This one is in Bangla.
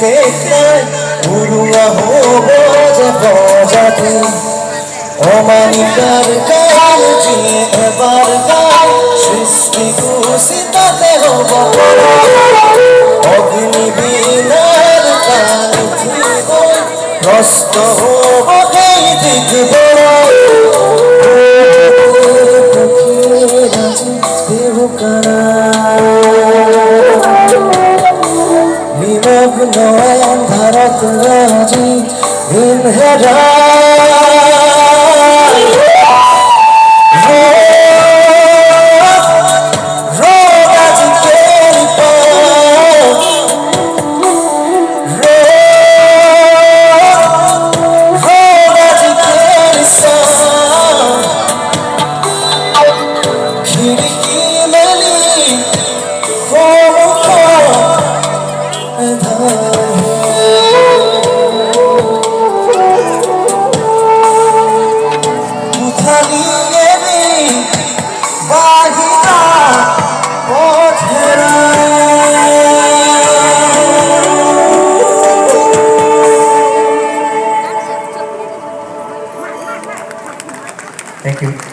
ফেকনায় উড়ুয়া হব যে প্রজাতি অমানিকার কাল দিয়ে এবার গায় সৃষ্টি কুসিতাতে হব অগ্নিবীণার কাল জীব নষ্ট হব এই দিক বড় দেহকারা নিমগ্ন ভারত রাজি ইনহেরা Thank you.